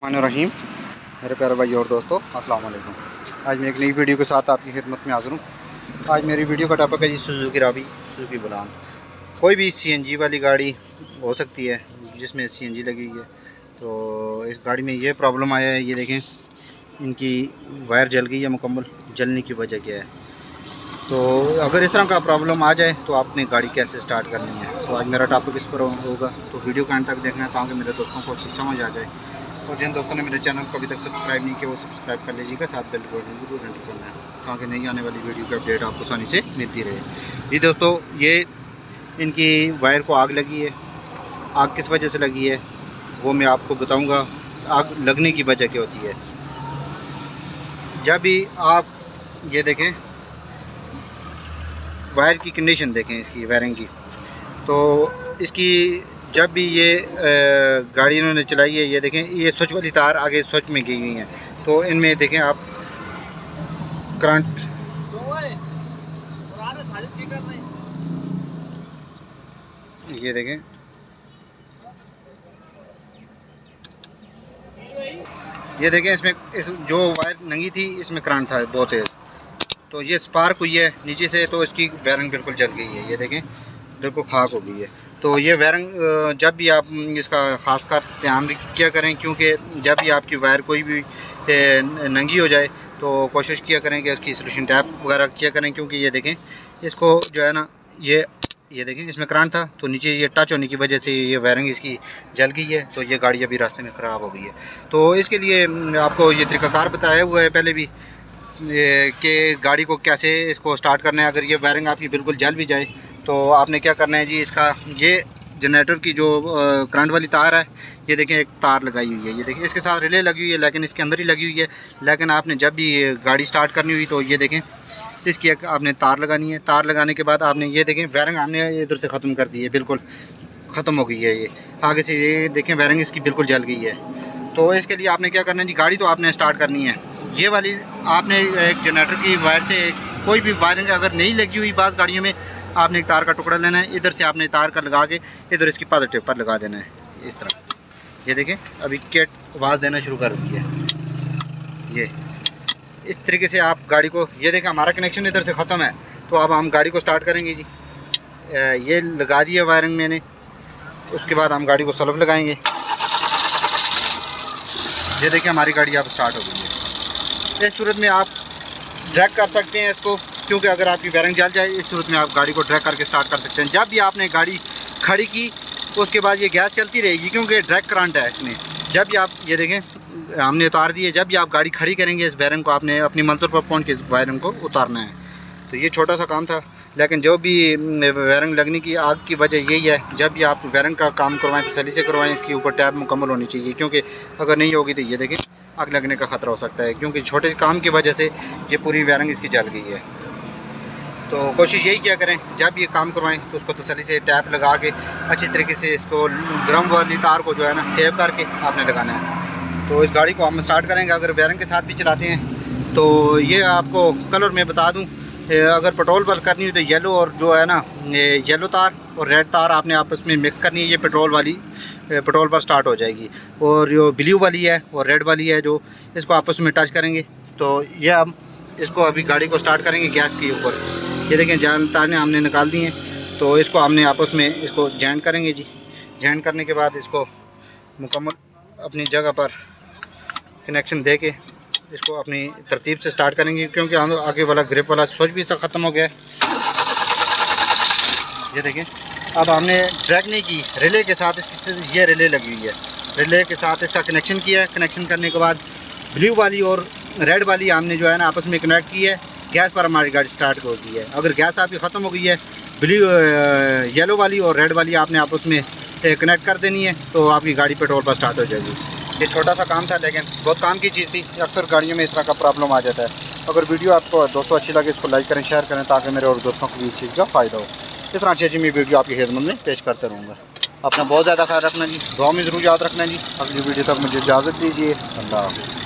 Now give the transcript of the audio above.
रहीम मेरे प्यारे भाई और दोस्तों, अस्सलाम वालेकुम। आज मैं एक नई वीडियो के साथ आपकी खिदमत में हाज़िर हूँ। आज मेरी वीडियो का टॉपिक है जी सुजुकी रावी, सुजुकी बुलान। कोई भी सीएनजी वाली गाड़ी हो सकती है जिसमें सीएनजी लगी हुई है। तो इस गाड़ी में ये प्रॉब्लम आया है, ये देखें इनकी वायर जल गई है मुकम्मल। जलने की वजह क्या है? तो अगर इस तरह का प्रॉब्लम आ जाए तो आपने गाड़ी कैसे स्टार्ट करनी है, तो आज मेरा टॉपिक इस पर होगा। तो वीडियो के अंत तक देखना है ताकि मेरे दोस्तों को समझ आ जाए। और जिन दोस्तों ने मेरे चैनल को अभी तक सब्सक्राइब नहीं किया वो सब्सक्राइब कर लीजिएगा, साथ बेल बटन जरूर घंटी करना है ताकि नई आने वाली वीडियो की अपडेट आपको आसानी से मिलती रहे। जी दोस्तों, ये इनकी वायर को आग लगी है। आग किस वजह से लगी है वो मैं आपको बताऊंगा। आग लगने की वजह क्या होती है? जब भी आप ये देखें वायर की कंडीशन देखें, इसकी वायरिंग की, तो इसकी जब भी ये गाड़ी इन्होंने चलाई है, ये देखें ये स्विच वाली तार आगे स्विच में गई हुई हैं। तो इनमें देखें आप करंट, ये देखें इसमें इस जो वायर नंगी थी इसमें करंट था बहुत तेज़। तो ये स्पार्क हुई है नीचे से, तो इसकी वायरिंग बिल्कुल जल गई है। ये देखें बिल्कुल खाक हो गई है। तो ये वायरिंग जब भी आप इसका ख़ासकर ध्यान किया करें, क्योंकि जब भी आपकी वायर कोई भी नंगी हो जाए तो कोशिश किया करें कि उसकी सोल्यूशन टैप वगैरह किया करें। क्योंकि ये देखें इसको जो है ना, ये देखें इसमें करंट था, तो नीचे ये टच होने की वजह से ये वायरिंग इसकी जल गई है। तो ये गाड़ी अभी रास्ते में ख़राब हो गई है। तो इसके लिए आपको ये तरीक़ाकार बताया हुआ है पहले भी कि गाड़ी को कैसे इसको स्टार्ट करना है। अगर ये वायरिंग आपकी बिल्कुल जल भी जाए तो आपने क्या करना है जी, इसका ये जनरेटर की जो करंट वाली तार है, ये देखें एक तार लगाई हुई है। ये देखें इसके साथ रिले लगी हुई है, लेकिन इसके अंदर ही लगी हुई है। लेकिन आपने जब भी गाड़ी स्टार्ट करनी हुई तो ये देखें इसकी एक आपने तार लगानी है। तार लगाने के बाद आपने ये देखें वायरिंग हमने इधर से ख़त्म कर दी है, बिल्कुल ख़त्म हो गई है। ये आगे से ये देखें वायरिंग इसकी बिल्कुल जल गई है। तो इसके लिए आपने क्या करना है जी, गाड़ी तो आपने स्टार्ट करनी है। ये वाली आपने एक जनरेटर की वायर से कोई भी वायरिंग अगर नहीं लगी हुई, बाज़ गाड़ियों में आपने एक तार का टुकड़ा लेना है, इधर से आपने तार का लगा के इधर इसकी पॉजिटिव पर लगा देना है इस तरह। ये देखें अभी केट आवाज़ देना शुरू कर दी है। ये इस तरीके से आप गाड़ी को, ये देखें हमारा कनेक्शन इधर से ख़त्म है। तो अब हम गाड़ी को स्टार्ट करेंगे जी। ये लगा दी है वायरिंग मैंने। उसके बाद हम गाड़ी को सल्फ लगाएंगे। ये देखिए हमारी गाड़ी अब स्टार्ट हो गई है। इस सूरत में आप ड्रैग कर सकते हैं इसको, क्योंकि अगर आपकी वायरिंग जल जाए इस सूरत में आप गाड़ी को ड्रैग करके स्टार्ट कर सकते हैं। जब भी आपने गाड़ी खड़ी की उसके बाद ये गैस चलती रहेगी, क्योंकि ड्रैग करंट है इसमें। जब भी आप ये देखें हमने उतार दी है, जब भी आप गाड़ी खड़ी करेंगे इस वायरिंग को आपने अपनी मंजिल पर पहुँच के इस वायरिंग को उतारना है। तो ये छोटा सा काम था, लेकिन जो भी वायरिंग लगने की आग की वजह यही है, जब भी आप वायरिंग का काम करवाएं तसल्ली से करवाएं। इसके ऊपर टैप मुकम्मल होनी चाहिए, क्योंकि अगर नहीं होगी तो ये देखें आग लगने का ख़तरा हो सकता है, क्योंकि छोटे काम की वजह से ये पूरी वायरिंग इसकी जल गई है। तो कोशिश यही किया करें जब ये काम करवाएं तो उसको तसल्ली से टैप लगा के अच्छी तरीके से इसको गर्म वाली तार को जो है ना सेव करके आपने लगाना है। तो इस गाड़ी को हम स्टार्ट करेंगे। अगर वायरिंग के साथ भी चलाते हैं तो ये आपको कलर में बता दूँ, अगर पेट्रोल पर करनी हो तो येलो और जो है ना येलो तार और रेड तार आपने आपस में मिक्स करनी है। ये पेट्रोल वाली पेट्रोल पर स्टार्ट हो जाएगी, और जो ब्लू वाली है और रेड वाली है जो इसको आपस में टच करेंगे। तो ये हम इसको अभी गाड़ी को स्टार्ट करेंगे गैस के ऊपर। ये देखें जान तारें हमने निकाल दी हैं, तो इसको हमने आपस में इसको जॉइन करेंगे जी। जॉइन करने के बाद इसको मुकम्मल अपनी जगह पर कनेक्शन दे के इसको अपनी तरतीब से स्टार्ट करेंगे, क्योंकि आगे वाला ग्रिप वाला स्विच भी सब ख़त्म हो गया है। ये देखें अब हमने ड्रैग नहीं की, रिले के साथ इसकी ये रिले लगी हुई है। रिले के साथ इसका कनेक्शन किया है। कनेक्शन करने के बाद ब्लू वाली और रेड वाली हमने जो है ना आपस में कनेक्ट की है। गैस पर हमारी गाड़ी स्टार्ट हो गई है। अगर गैस आपकी ख़त्म हो गई है, येलो वाली और रेड वाली आपने आपस में कनेक्ट कर देनी है, तो आपकी गाड़ी पेट्रोल पर स्टार्ट हो जाएगी। ये छोटा सा काम था, लेकिन बहुत काम की चीज़ थी। अक्सर गाड़ियों में इस तरह का प्रॉब्लम आ जाता है। अगर वीडियो आपको दोस्तों अच्छी लगे इसको लाइक करें, शेयर करें, ताकि मेरे और दोस्तों को भी इस चीज़ का फ़ायदा हो। इस तरह अच्छी मैं वीडियो आपकी खिदमत में पेश करते रहूँगा। अपना बहुत ज़्यादा ख्याल रखना जी, दुआ में ज़रूर याद रखना जी। अगली वीडियो तक मुझे इजाज़त दीजिए। अल्लाह हाफ़िज़।